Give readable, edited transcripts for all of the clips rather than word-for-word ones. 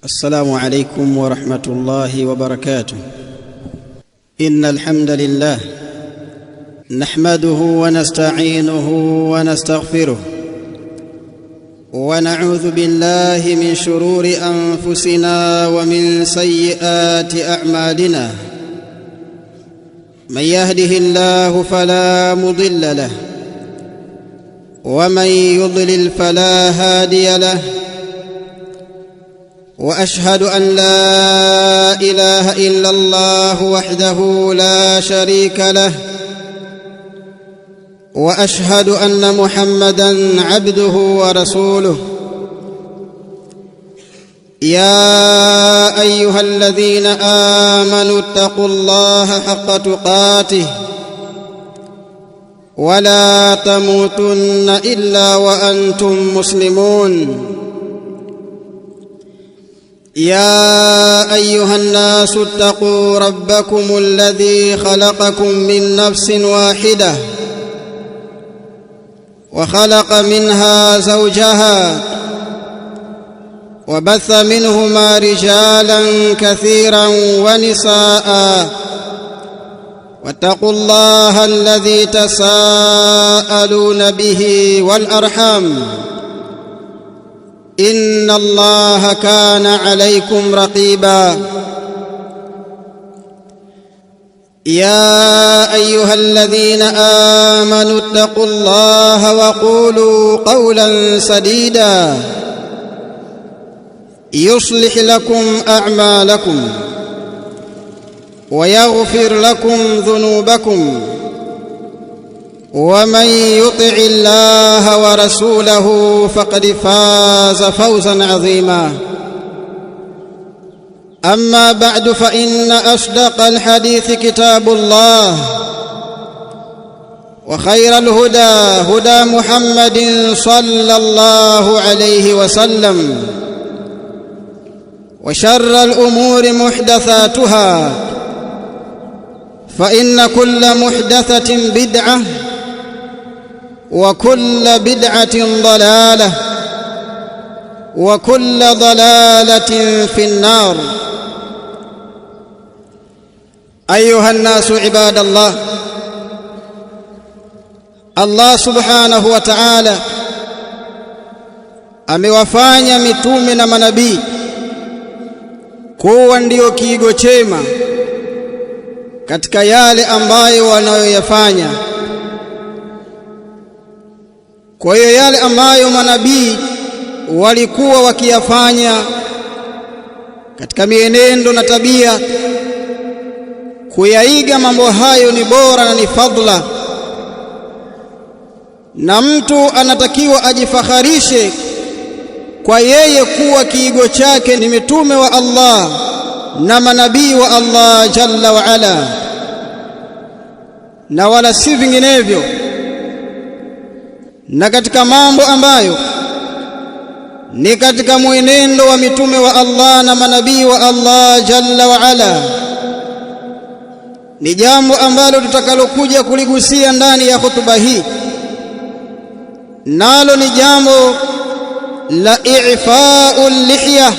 السلام عليكم ورحمة الله وبركاته. إن الحمد لله نحمده ونستعينه ونستغفره ونعوذ بالله من شرور أنفسنا ومن سيئات أعمالنا. من يهده الله فلا مضل له ومن يضلل فلا هادي له. وأشهد أن لا إله إلا الله وحده لا شريك له، وأشهد أن محمدًا عبده ورسوله. يا أيها الذين آمنوا اتقوا الله حق تقاته ولا تموتن إلا وأنتم مسلمون. يا أيها الناس اتقوا ربكم الذي خلقكم من نفس واحدة وخلق منها زوجها وبث منهما رجالا كثيرا ونساء، واتقوا الله الذي تساءلون به والأرحام، إن الله كان عليكم رقيبا. يا أيها الذين آمنوا اتقوا الله وقولوا قولا سديدا يصلح لكم أعمالكم ويغفر لكم ذنوبكم، ومن يطع الله ورسوله فقد فاز فوزا عظيما. أما بعد، فإن أصدق الحديث كتاب الله، وخير الهدى هدى محمد صلى الله عليه وسلم، وشر الأمور محدثاتها، فإن كل محدثة بدعة وكل بدعة ضلالة وكل ضلالة في النار. أيها الناس عباد الله، Allah subhanahu wa ta'ala amewafanya mitume na manabii kuwa ndio kiigo chema katika yale ambayo wanayoyafanya. Kwa hiyo yale ambayo manabii walikuwa wakiyafanya katika mienendo na tabia, kuyaiga mambo hayo ni bora na ni fadhila, na mtu anatakiwa ajifakharishe kwa yeye kuwa kiigo chake ni mitume wa Allah na manabii wa Allah jalla wa ala, na wala si vinginevyo. Na katika mambo ambayo ni katika mwenendo wa mitume wa Allah na manabii wa Allah jalla wa ala, ni jambo ambalo tutakalokuja kuligusia ndani ya hutuba hii, nalo ni jambo la i'fa'ul lihya,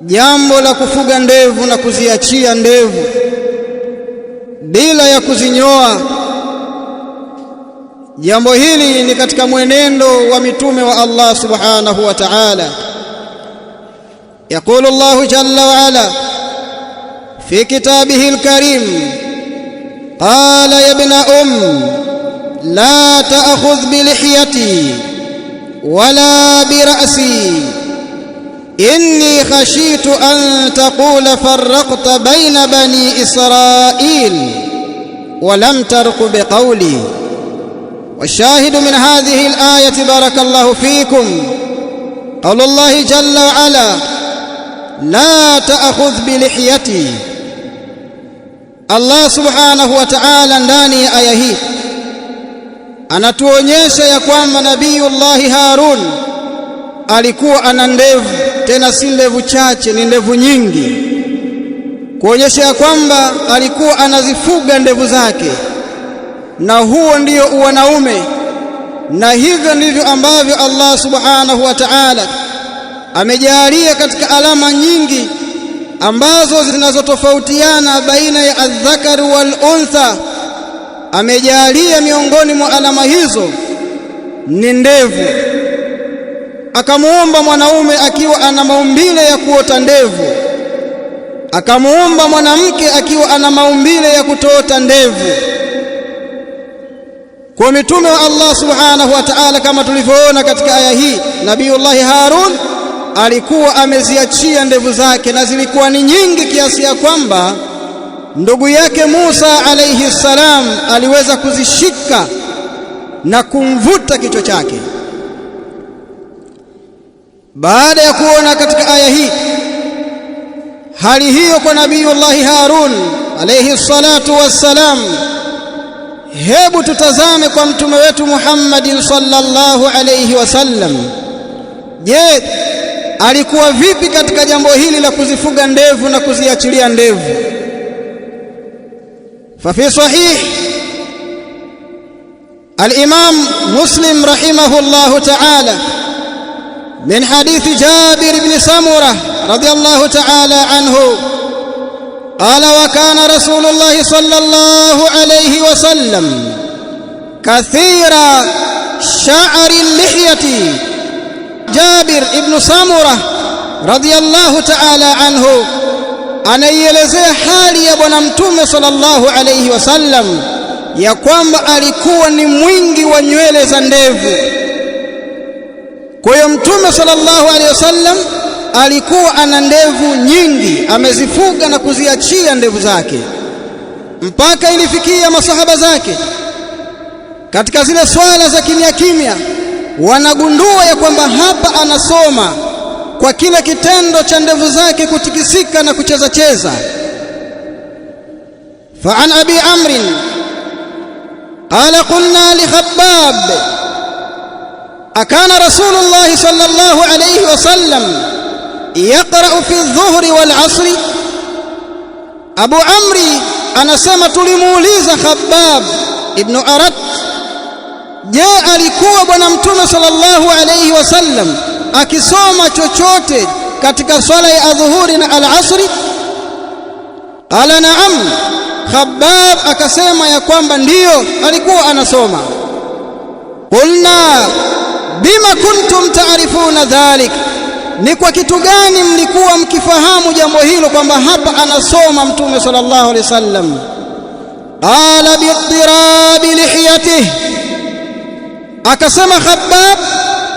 jambo la kufuga ndevu na kuziachia ndevu bila ya kuzinyoa. Jambo hili ni katika mwenendo wa mitume wa Allah subhanahu wa ta'ala. Yaqulu Allahu jalla wa ala fi kitabihi al-karim, qala ya ibna la ta'khudh bi lihyati wala bi ra'si inni khashitu an taqula farraqta bayna bani Israil wa lam tarqu bi qawli. والشاهد من هذه الآية بارك الله فيكم قول الله جل وعلا لا تأخذ بلحيتي. Allah subhanahu wa ta'ala ndani ya aya hii anatuonyesha ya kwamba Nabiyullahi Harun alikuwa ana ndevu, tena si ndevu chache, ni ndevu nyingi, kuonyesha ya kwamba alikuwa anazifuga ndevu zake, na huo ndio wanaume, na hivyo ndivyo ambavyo Allah subhanahu wa ta'ala amejalia katika alama nyingi ambazo zinazotofautiana baina ya adh-dhakari wal untha. Amejalia miongoni mwa alama hizo ni ndevu. Akamuumba mwanaume akiwa ana maumbile ya kuota ndevu, akamuumba mwanamke akiwa ana maumbile ya kutoota ndevu. Kwa mitume wa Allah subhanahu wa ta'ala, kama tulivyoona katika aya hii, Nabiyullahi Harun alikuwa ameziachia ndevu zake, na zilikuwa ni nyingi kiasi ya kwamba ndugu yake Musa alayhi salam aliweza kuzishika na kumvuta kichwa chake. Baada ya kuona katika aya hii hali hiyo kwa Nabiyullahi Harun alayhi salatu wassalam, hebu tutazame kwa mtume wetu Muhammadin sallallahu alayhi wasallam. Je, alikuwa vipi katika jambo hili la kuzifuga ndevu na kuziachilia ndevu? Fafi sahih al-Imam Muslim rahimahullahu ta'ala min hadithi Jabir ibn Samurah radiyallahu ta'ala anhu qala wa kana Rasulullah sallallahu alayhi wasallam kathira sha'ri al-lihyati. Jabir ibn Samurah radiyallahu ta'ala anhu anaielezea hali ya bwana mtume sallallahu alayhi wasallam ya kwamba alikuwa ni mwingi wa nywele za ndevu. Kwa hiyo mtume sallallahu alayhi wasallam alikuwa ana ndevu nyingi, amezifuga na kuziachia ndevu zake, mpaka ilifikia masahaba zake katika zile swala za kimya kimya wanagundua ya kwamba hapa anasoma kwa kile kitendo cha ndevu zake kutikisika na kucheza cheza. Fa an Abi Amr qala qulna li Khabbab akana Rasulullah sallallahu alayhi wasallam yaqra'u fi adh-dhuhri wal 'asri. Abu Amri anasema tulimuuliza Khabbab ibn Arat, je, alikuwa bwana mtume sallallahu alayhi wasallam akisoma chochote katika swala ya adhuhuri na al-asri? Qala na'am. Khabbab akasema ya kwamba ndiyo alikuwa anasoma. Qulna bima kuntum ta'rifuna dhalik, ni kwa kitu gani mlikuwa mkifahamu jambo hilo kwamba hapa anasoma mtume sallallahu alayhi wasallam? Qala bi'tirabi lihiyatihi, akasema Khabbab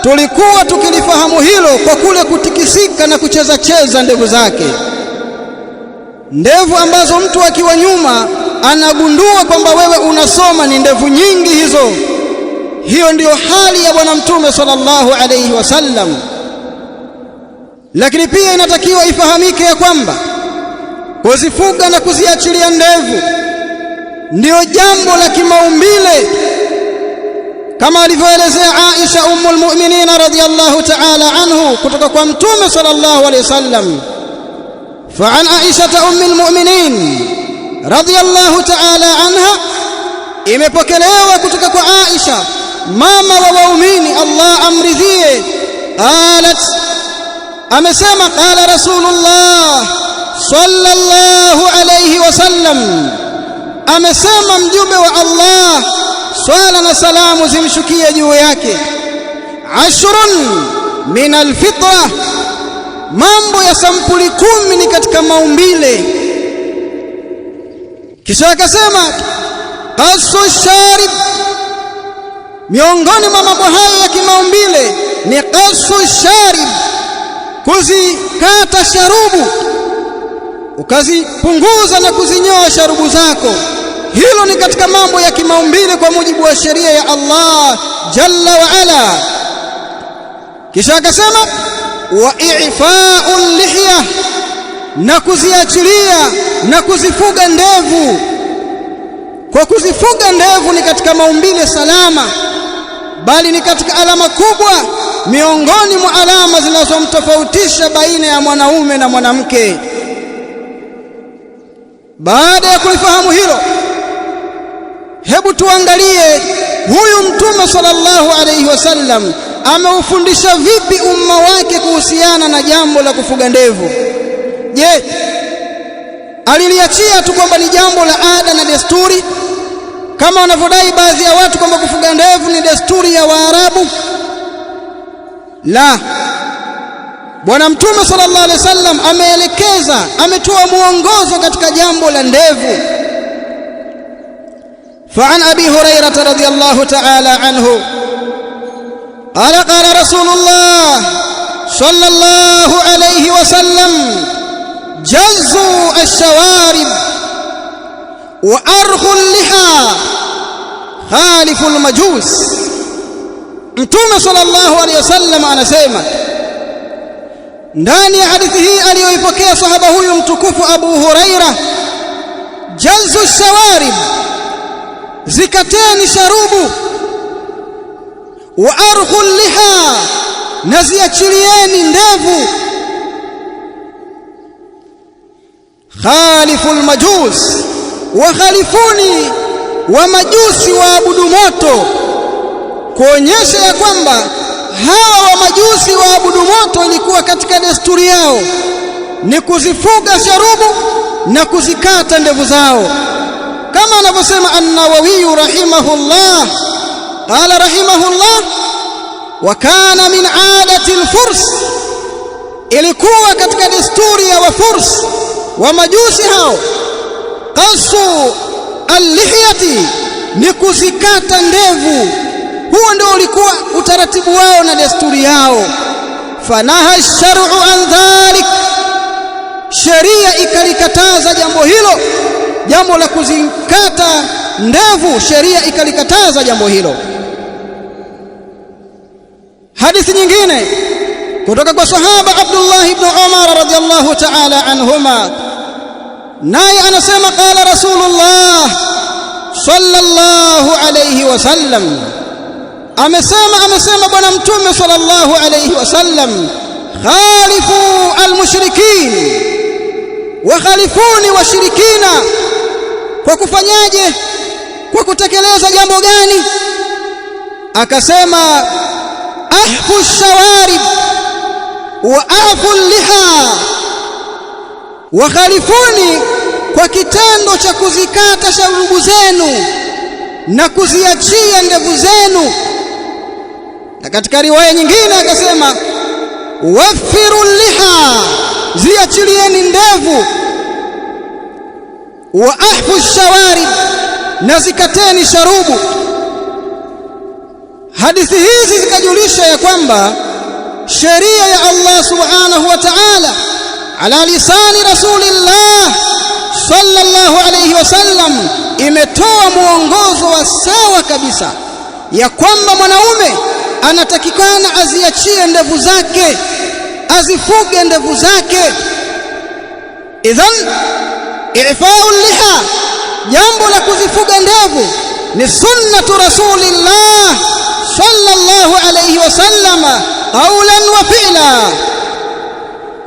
tulikuwa tukilifahamu hilo kwa kule kutikisika na kucheza cheza ndevu zake, ndevu ambazo mtu akiwa nyuma anagundua kwamba wewe unasoma ni ndevu nyingi hizo. Hiyo ndiyo hali ya bwana mtume sallallahu alayhi wasallam. Lakini pia inatakiwa ifahamike ya kwamba kuzifuga na kuziachilia ndevu ndiyo jambo la kimaumbile, kama alivyoelezea Aisha ummul mu'minin radhiyallahu ta'ala anhu kutoka kwa mtume sallallahu alayhi wasallam. Fa an Aisha ummul mu'minin radhiyallahu ta'ala anha, imepokelewa kutoka kwa Aisha mama wa waumini, Allah amridhie, qalat, amesema qala Rasulullah sallallahu alayhi wasallam, amesema mjumbe wa Allah swala na salamu zimshukie juu yake, ashrun min alfitra, mambo ya sampuli 10 ni katika maumbile. Kisha akasema qasu sharib, miongoni mwa mambo hayo ya kimaumbile ni qasu sharib, kuzikata sharubu, ukazipunguza na kuzinyoa sharubu zako. Hilo ni katika mambo ya kimaumbile kwa mujibu wa sheria ya Allah jalla wa ala. Kisha akasema wa i'fa'ul lihya, na kuziachilia na kuzifuga ndevu. Kwa kuzifuga ndevu ni katika maumbile salama, bali ni katika alama kubwa miongoni mwa alama zinazomtofautisha baina ya mwanaume na mwanamke. Baada ya kulifahamu hilo, hebu tuangalie huyu mtume sallallahu alayhi wasallam ameufundisha vipi umma wake kuhusiana na jambo la kufuga ndevu? Je, aliliachia tu kwamba ni jambo la ada na desturi kama wanavyodai baadhi ya watu kwamba kufuga ndevu ni desturi ya Waarabu? La, Bwana Mtume sallallahu alaihi wasallam ameelekeza, ametoa muongozo katika jambo la ndevu. فعن أبي هريرة رضي الله تعالى عنه قال قال رسول الله صلى الله عليه وسلم جزوا الشوارب وأرخوا اللحى خالفوا المجوس. Mtume sallallahu alaihi wasallam anasema ndani ya hadithi hii aliyoipokea sahaba huyu mtukufu Abu Huraira, jazu shawarib, zikateni sharubu, wa arkhul liha, na ziachilieni ndevu, khaliful majus, wa khalifuni wa majusi waabudu moto, kuonyesha ya kwamba hawa wa majusi waabudu moto ilikuwa katika desturi yao ni kuzifuga sharubu na kuzikata ndevu zao, kama anavyosema An-Nawawi rahimahullah, qala rahimahullah, wa kana min adati al-furs, ilikuwa katika desturi ya wafurs wa majusi hao, qasu al-lihyati, ni kuzikata ndevu. Huo ndio ulikuwa utaratibu wao na desturi yao. Fanaha ash-shar'u an dhalik, sheria ikalikataza jambo hilo, jambo la kuzikata ndevu, sheria ikalikataza jambo hilo. Hadithi nyingine kutoka kwa sahaba Abdullah ibn Umar radhiyallahu ta'ala anhuma, naye anasema qala Rasulullah sallallahu alayhi wasallam, amesema Bwana Mtume sallallahu alayhi wasallam, khalifu almushrikin, wa khalifuni washirikina. Kwa kufanyaje? Kwa kutekeleza jambo gani? Akasema ahfu shawarib wa afu liha, wa khalifuni kwa kitendo cha kuzikata sharubu zenu na kuziachia ndevu zenu. Na katika riwaya nyingine akasema wafiru liha, ziachilieni ndevu, wa ahfu shawarib, na zikateni sharubu. Hadithi hizi zikajulisha ya kwamba sheria ya Allah subhanahu wa ta'ala ala lisani Rasulillah sallallahu alayhi wasallam imetoa muongozo wa sawa kabisa ya kwamba mwanaume anatakikana aziachie ndevu zake, azifuge ndevu zake. Idhan i'fa'u liha, jambo la kuzifuga ndevu ni sunnatu Rasulillah sallallahu alayhi wasallam qawlan wa fi'la,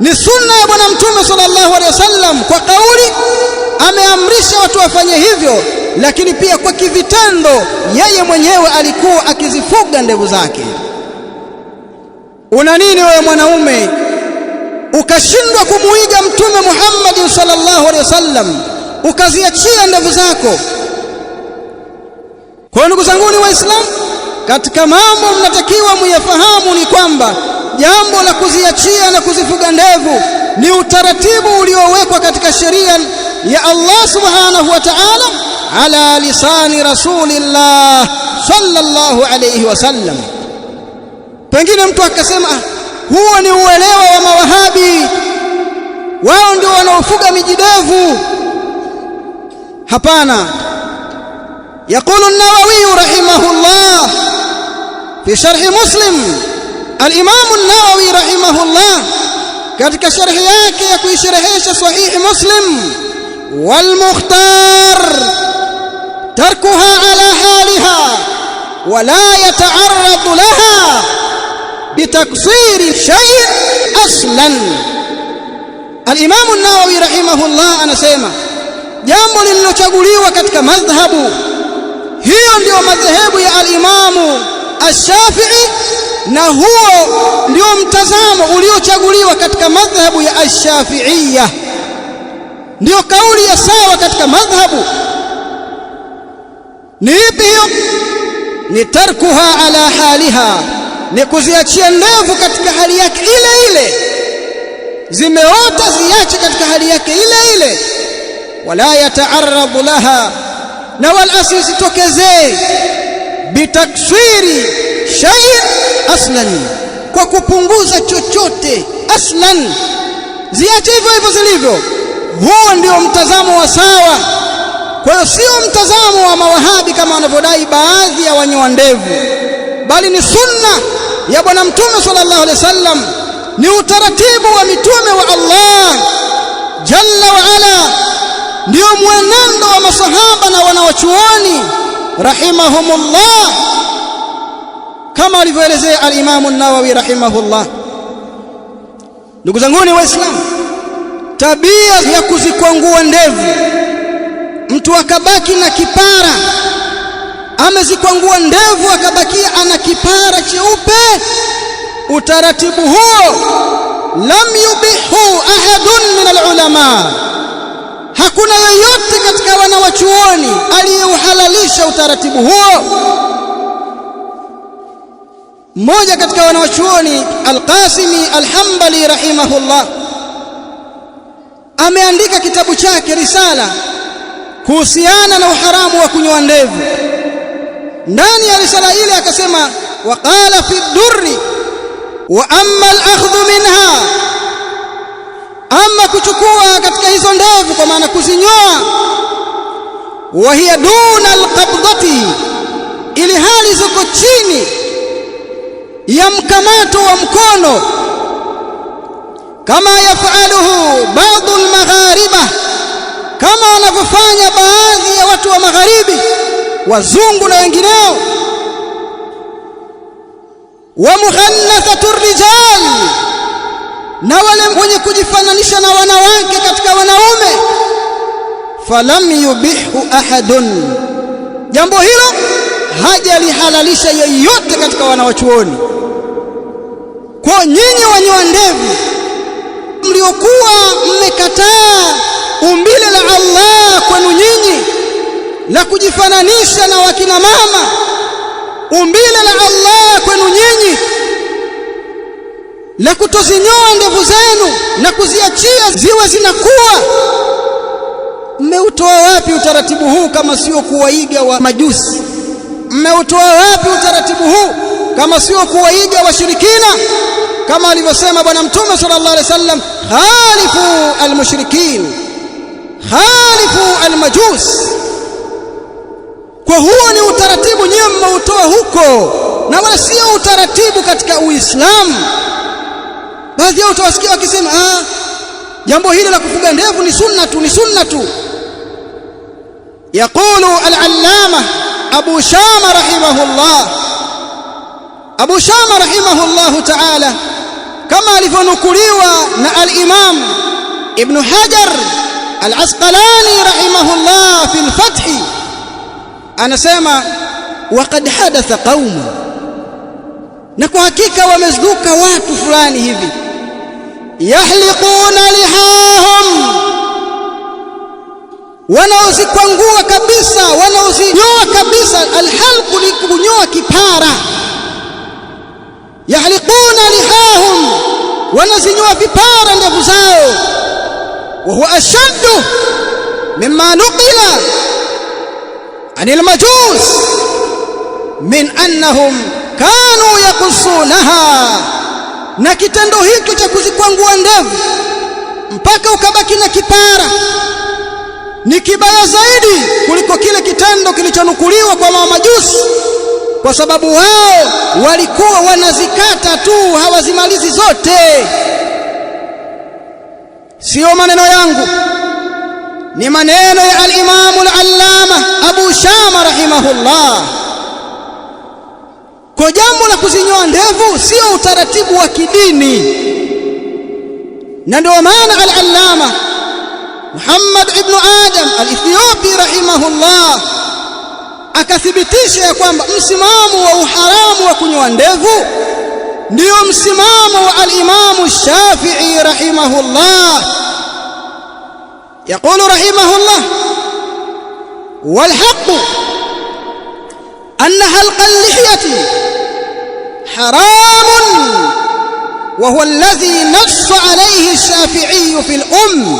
ni sunna ya Bwana Mtume sallallahu alayhi wasallam. Kwa kauli ameamrisha watu wafanye hivyo, lakini pia kwa kivitendo yeye mwenyewe alikuwa akizifuga ndevu zake. Una nini wewe mwanaume ukashindwa kumuiga Mtume Muhammad sallallahu alaihi wasallam ukaziachia ndevu zako? Kwa ndugu zangu ni Waislamu, katika mambo mnatakiwa muyafahamu ni kwamba jambo la kuziachia na kuzifuga ndevu ni utaratibu uliowekwa katika sheria ya Allah subhanahu wa ta'ala ala lisani Rasulillah sallallahu alayhi wasallam. Pengine mtu akasema huo ni uelewa wa mawahabi, wao ndio wanaofuga mijidevu. Hapana. يقول النووي رحمه الله في شرح مسلم, الإمام النووي رحمه الله katika sharhi yake ya kuisherehesha sahihi Muslim, wal mukhtar tarkuha ala haliha wa la yata'arradu laha bitaksiri shay' aslan. Al-Imam an-Nawawi rahimahullah anasema jambo lililochaguliwa katika madhhabu hiyo, ndio madhehebu ya al-Imamu Ash-Shafi'i na huo ndio mtazamo uliochaguliwa katika madhhabu ya Ash-Shafi'iyya, ndio kauli ya sawa katika madhhabu. Ni ipi hiyo? Ni tarkuha ala haliha, ni kuziachia ndevu katika hali yake ile ile, zimeota ziache katika hali yake ile ile. Wala yataarradhu laha, na wala asizitokezee bitaksiri shay aslan, kwa kupunguza chochote aslan, ziache hivyo hivyo zilivyo. Huo ndio mtazamo wa sawa. Kwa hiyo sio mtazamo wa mawahabi kama wanavyodai baadhi ya wanyoa ndevu, bali ni sunna ya Bwana Mtume sallallahu alaihi wasallam, ni utaratibu wa mitume wa Allah jalla wa ala, ndio mwenendo wa masahaba na wanawachuoni rahimahumullah, kama alivyoelezea al-Imam an-Nawawi rahimahullah. Ndugu zanguni Waislamu, tabia ya kuzikwangua ndevu, mtu akabaki na kipara, amezikwangua ndevu akabakia ana kipara cheupe, utaratibu huo lam yubihu ahadun min al-ulama, hakuna yeyote katika wanawachuoni aliyeuhalalisha utaratibu huo. Mmoja katika wanawachuoni Al-Qasimi Al-Hanbali rahimahullah ameandika kitabu chake risala kuhusiana na uharamu wa kunyoa ndevu. Ndani ya risala ile akasema, waqala fi durri wa amma al-akhdhu minha, ama kuchukua katika hizo ndevu kwa maana kuzinyoa, wa hiya duna al-qabdati, ili hali ziko chini ya mkamato wa mkono, kama yafaluhu baadhi al-maghariba, kama wanavyofanya baadhi ya watu wa magharibi, wazungu na wengineo. Wa mughannathatu rijal, na wale wenye kujifananisha na wanawake katika wanaume. Falam yubihu ahadun, jambo hilo hajalihalalisha yeyote katika wanawachuoni. Kwa nyinyi wanyoa ndevu mliokuwa mmekataa umbile la Allah kwenu nyinyi la kujifananisha na wakina mama, umbile la Allah kwenu nyinyi la kutozinyoa ndevu zenu na kuziachia ziwe zinakuwa, mmeutoa wapi utaratibu huu kama sio kuwaiga wa majusi? Mmeutoa wapi utaratibu huu kama sio kuwaiga washirikina? Kama alivyosema Bwana Mtume sallallahu alaihi wasallam, khalifu almushrikin, khalifu almajus. Kwa huo ni utaratibu nyewe mmeutoa huko, na wala sio utaratibu katika Uislamu. Baadhi yao utawasikia wakisema, jambo hili la kufuga ndevu ni sunna tu, ni sunna tu. Yaqulu al-allama Abu Shama rahimahullah, Abu Shama rahimahullahu ta'ala, kama alivyonukuliwa na al-Imam Ibn Hajar al-Asqalani rahimahullah fi al-Fath, anasema waqad hadatha qaum, na kwa hakika wamezuka watu fulani hivi, yahliquna lihahum, wanaozikwangua kabisa, wanaozinyoa kabisa. Alhalqu ni kunyoa kipara, yahliquna lihahum, wanazinyoa vipara ndevu zao. Wa huwa ashaddu mimma nuqila anil majus min annahum kanu yakusunaha, na kitendo hicho cha kuzikwangua ndevu mpaka ukabaki na kipara ni kibaya zaidi kuliko kile kitendo kilichonukuliwa kwa mamajusi, kwa sababu wao walikuwa wanazikata tu, hawazimalizi zote. Sio maneno yangu, ni maneno ya al-Imam al-Allama Abu Shama rahimahullah. Kwa jambo la kuzinyoa ndevu sio utaratibu wa kidini, na ndio maana al-Allama Muhammad ibn Adam al-Ethiopi rahimahullah akathibitisha ya kwamba msimamo wa uharamu wa kunyoa ndevu ndio msimamo wa al-Imam Shafi'i rahimahullah. يقول رحمه الله: والحق أن حلق اللحية حرام، وهو الذي نص عليه الشافعي في الأم.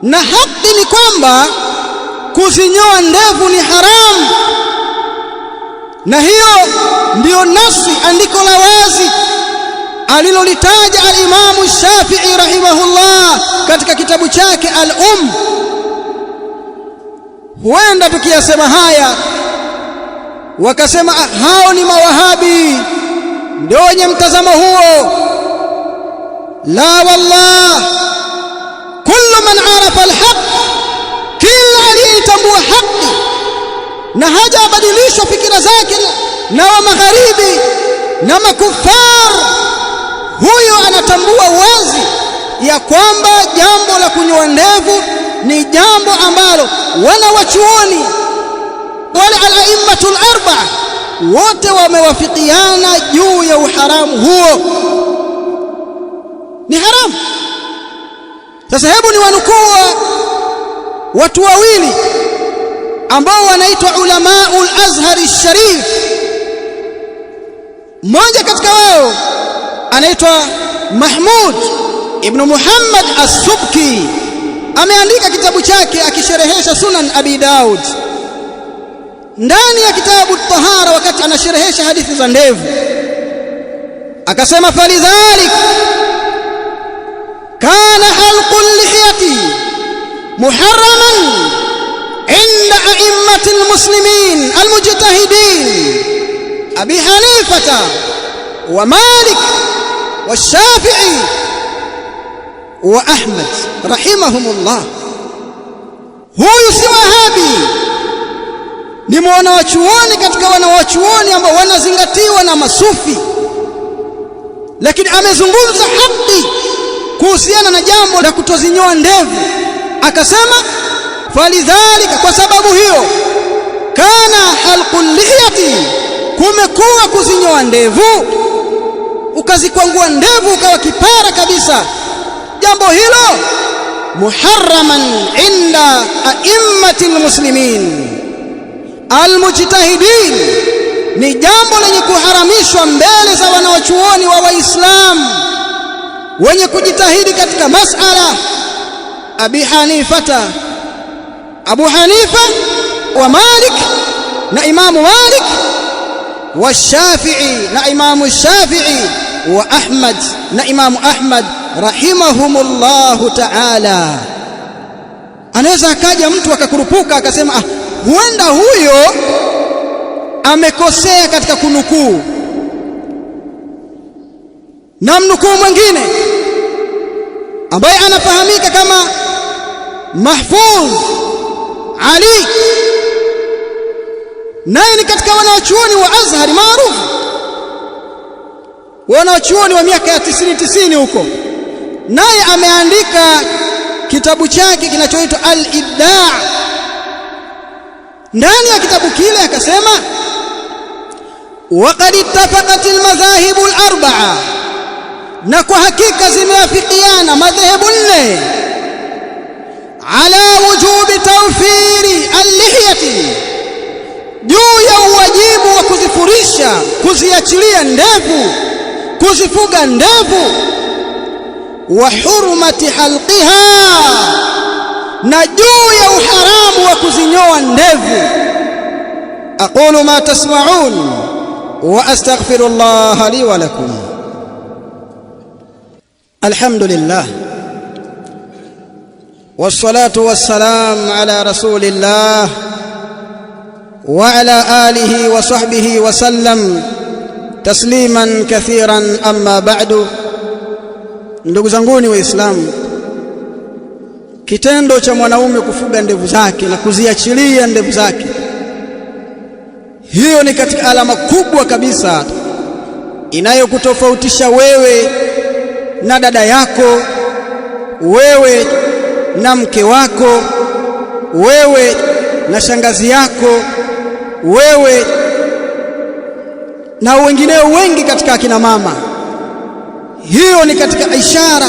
na haki ni kwamba kuzinyoa ndevu ni haramu, na hiyo ndiyo nasi, andiko la wazi alilolitaja al-Imam Shafi'i rahimahullah katika kitabu chake al-Umm. Huenda tukiyasema haya wakasema hao ni mawahabi ndio wenye mtazamo huo. La wallah, kullu man arafa al-haq, kila aliyetambua haki na hajabadilishwa fikira zake na wa magharibi na makufar, huyo anatambua wazi ya kwamba jambo la kunyoa ndevu ni jambo ambalo wanawachuoni wale al-aimmatul arba'a wote wamewafikiana juu ya uharamu huo, ni haramu. Sasa hebu ni wanukuu watu wawili ambao wanaitwa ulamaul Azhar al-Sharif. Mmoja katika wao anaitwa Mahmud ibn Muhammad as-Subki, ameandika kitabu chake akisherehesha Sunan Abi Daud. Ndani ya kitabu tahara, wakati anasherehesha hadithi za ndevu, akasema falidhalik kana halqul lihiyati muharraman inda a'immati almuslimin almujtahidin Abi Hanifata wa Malik wa Shafi'i wa Ahmad rahimahumullah. Huyu si wahabi, ni mwanawachuoni katika wanawachuoni ambao wanazingatiwa na masufi, lakini amezungumza haki kuhusiana na jambo la kutozinyoa ndevu. Akasema falidhalika, kwa sababu hiyo, kana halqul lihiyati, kumekuwa kuzinyoa ndevu, ukazikwangua ndevu ukawa kipara kabisa, jambo hilo muharraman inda a'immati almuslimin almujtahidin, ni jambo lenye kuharamishwa mbele za wanawachuoni wa Waislamu wenye kujitahidi katika masala. Abi Hanifata, Abu Hanifa wa Malik na Imamu Malik, wa Shafi'i na Imamu Shafi'i, wa Ahmad na Imamu Ahmad rahimahumullahu ta'ala. Anaweza akaja mtu akakurupuka akasema huenda huyo amekosea katika kunukuu, na mnukuu mwingine ambaye anafahamika kama Mahfuz Ali, naye ni katika wanawachuoni wa Azhar maarufu, wanawachuoni wa miaka ya 90 huko, naye ameandika kitabu chake kinachoitwa Al-Ibda'. Ndani ya kitabu kile akasema waqad ittafaqat al-madhahib al-arba'a, na kwa hakika zimeafikiana madhehebu nne, ala wujubi tawfiri al-lihiyati, juu ya uwajibu wa kuzifurisha, kuziachilia ndevu, kuzifuga ndevu, wa hurmati halqiha, na juu ya uharamu wa kuzinyoa ndevu. aqulu ma tasma'un wa astaghfirullah li wa lakum. Alhamdulillah wassalatu wassalam ala rasulillah wa ala alihi wa sahbihi wa sallam tasliman kathiran, amma ba'du. Ndugu zanguni Waislamu, kitendo cha mwanaume kufuga ndevu zake na kuziachilia ndevu zake, hiyo ni katika alama kubwa kabisa inayokutofautisha wewe na dada yako, wewe na mke wako, wewe na shangazi yako, wewe na wengineo wengi katika akina mama. Hiyo ni katika ishara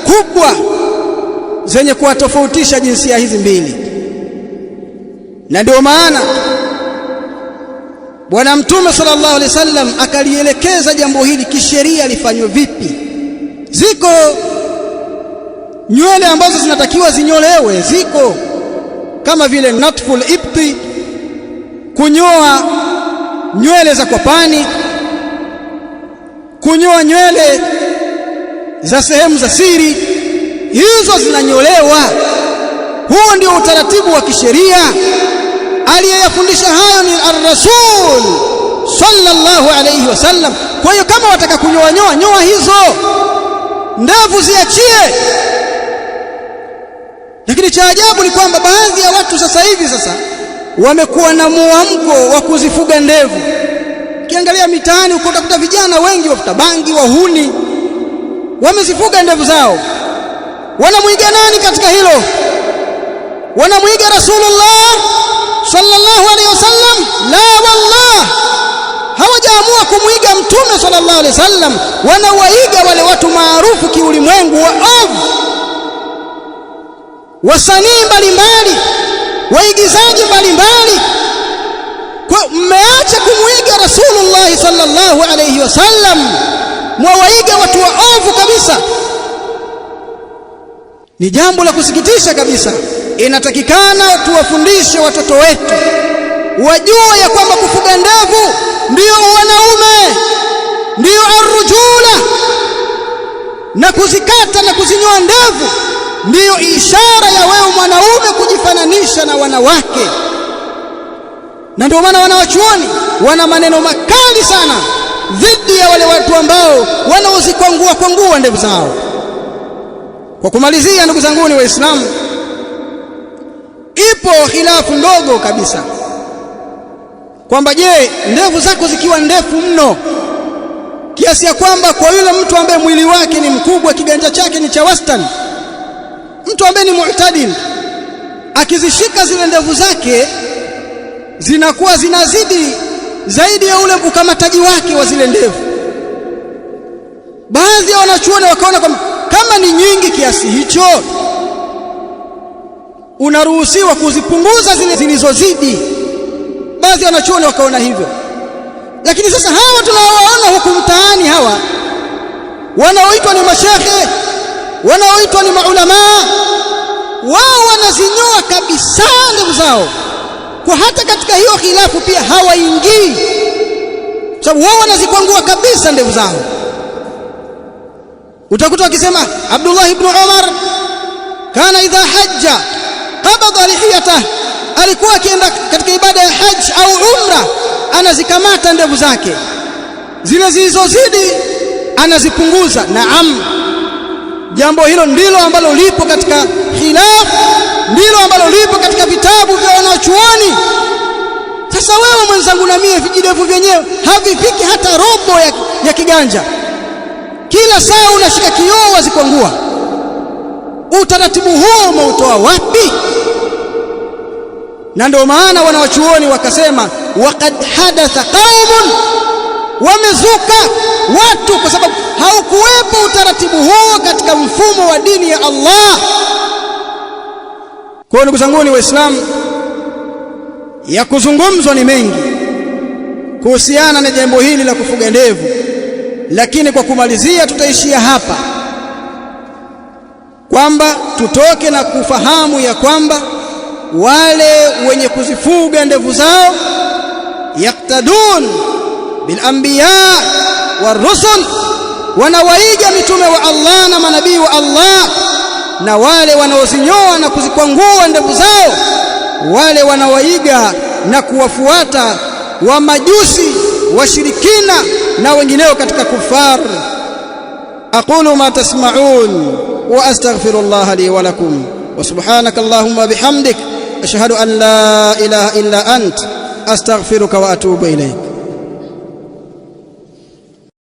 kubwa zenye kuwatofautisha jinsia hizi mbili, na ndio maana Bwana Mtume sallallahu alaihi wasallam akalielekeza jambo hili kisheria lifanywe vipi. Ziko nywele ambazo zinatakiwa zinyolewe, ziko kama vile natful ibti, kunyoa nywele za kwapani, kunyoa nywele za sehemu za siri, hizo zinanyolewa. Huo ndio utaratibu wa kisheria. Aliyeyafundisha hayo ni ar-Rasul sallallahu alayhi wasallam. Kwa hiyo kama wataka kunyoa nyoa hizo, ndevu ziachie. Lakini cha ajabu ni kwamba baadhi ya watu sasa hivi wamekuwa na muamko wa kuzifuga ndevu. Ukiangalia mitaani uko utakuta vijana wengi wafuta bangi, wahuni, wamezifuga ndevu zao. Wanamwiga nani katika hilo? Wanamwiga Rasulullah sallallahu alaihi wasallam? La wallah, hawajaamua kumwiga Mtume sallallahu alaihi wasallam. Wanawaiga wale watu maarufu kiulimwengu waovu, wasanii mbalimbali, waigizaji mbalimbali. Kwa mmeacha kumwiga Rasulullah sallallahu alaihi wasallam, mwawaiga watu waovu kabisa. Ni jambo la kusikitisha kabisa. Inatakikana tuwafundishe watoto wetu wajue ya kwamba kufuga ndevu ndio wanaume, ndio arrujula, na kuzikata na kuzinyoa ndevu ndiyo ishara ya wewe mwanaume kujifananisha na wanawake. Na ndio maana wanawachuoni wana maneno makali sana dhidi ya wale watu ambao wanaozikwangua ndevu zao. Kwa kumalizia, ndugu zangu ni Waislamu, ipo khilafu ndogo kabisa kwamba je, ndevu zako zikiwa ndefu mno kiasi ya kwamba kwa yule mtu ambaye mwili wake ni mkubwa, kiganja chake ni cha wastani, mtu ambaye ni mu'tadil, akizishika zile ndevu zake zinakuwa zinazidi zaidi ya ule ukamataji wake wa zile ndevu. Baadhi ya wanachuoni wakaona kwamba kama ni nyingi kiasi hicho, unaruhusiwa kuzipunguza zile zilizozidi. Baadhi ya wanachuoni wakaona hivyo. Lakini sasa hawa tunaowaona huku mtaani, hawa wanaoitwa ni mashekhe, wanaoitwa ni maulamaa, wao wanazinyoa kabisa ndevu zao. Kwa hata katika hiyo khilafu pia hawaingii, sababu wao wanazikwangua kabisa ndevu zao. Utakuta wakisema Abdullah ibn Umar kana idha hajja qabada lihiyatah, alikuwa akienda katika ibada ya haji au umra anazikamata ndevu zake, zile zilizozidi anazipunguza. Naam, jambo hilo ndilo ambalo lipo katika khilaf, ndilo ambalo lipo katika vitabu vya wanachuoni. Sasa wewe mwenzangu na mie, vijidevu vyenyewe havifiki hata robo ya kiganja, kila saa unashika kioo wazikwangua. Utaratibu huo umeutoa wapi? Na ndio maana wanawachuoni wakasema waqad hadatha qaumun, wamezuka watu, kwa sababu haukuwepo utaratibu huo katika mfumo wa dini ya Allah. Kwa ndugu zangu ni Waislamu, ya kuzungumzwa ni mengi kuhusiana na jambo hili la kufuga ndevu, lakini kwa kumalizia tutaishia hapa kwamba tutoke na kufahamu ya kwamba wale wenye kuzifuga ndevu zao yaktadun bil anbiya war rusul, wanawaiga mitume wa Allah na manabii wa Allah. Na wale wanaozinyoa na kuzikwangua ndevu zao, wale wanawaiga na kuwafuata wa majusi, washirikina na wengineo katika kufar. aqulu ma tasma'un wa astaghfirullah li wa lakum wa subhanaka allahumma bihamdik ashhadu an la ilaha illa ant astaghfiruka wa atubu ilayk.